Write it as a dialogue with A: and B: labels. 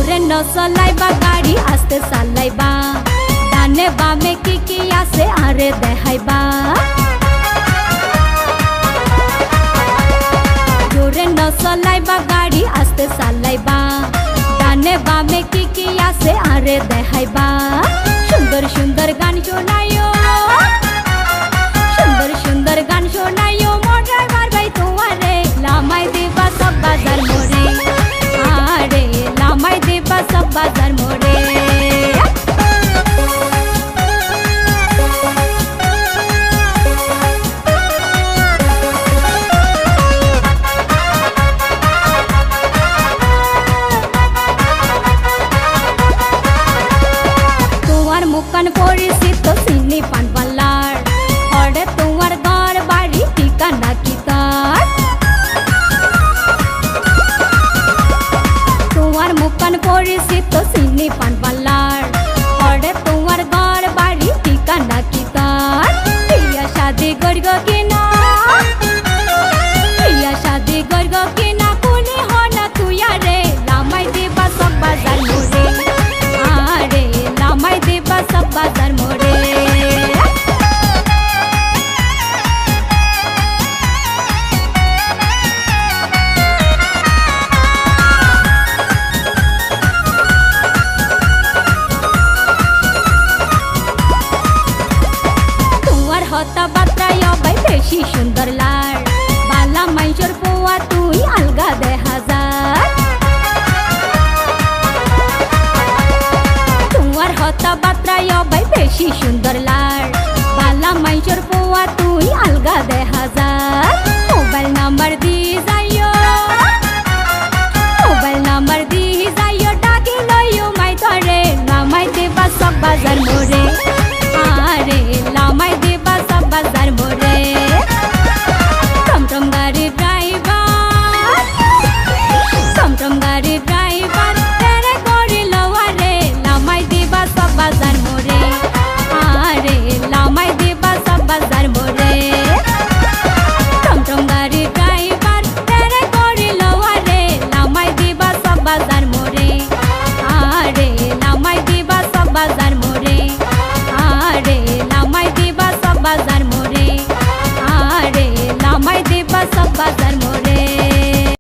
A: জোরে ন চলাইবা গাড়ি আস্তে চালাইবা ডানে বামে কি আছে আরে দেখাইবা জোরে ন চলাইবা গাড়ি আস্তে চালাইবা ডানে বামে কি আছে আরে দেখাইবা সুন্দর সুন্দর গান শোনায়ো সুন্দর সুন্দর গান শোনায়ো মোর ড্রাইভার ভাই তোমারে লামাই দিবা সব বাজার মোড়ে আরে লামাই দিবা সব বাজার মোড়ে মুখান পরিচিত চিনি পান পাল্লার হরে তোমার ঘর বাড়ি ঠিকানা কি তার তোমার মুখান পরিচিত চিনি পান পাল্লার হরে তোমার ঘর বাড়ি ঠিকানা কি তার বিয়া শাদি করব কিনা বিয়া শাদি করব কিনা কোনে হনা তুই আরে লামাই দিবা সব বাজার মোড়ে আরে লামাই দিবা সব বাজার মোড়ে তোমার হতা বাত্রায় ভাই বেশি সুন্দর লার বালা মাইজর পোয়া তুই আলগা দেখা যায় তোমার হতা বাত্রায় ভাই বেশি সুন্দর লার বালা মাইজর পোয়া তুই আলগা দেখা যায়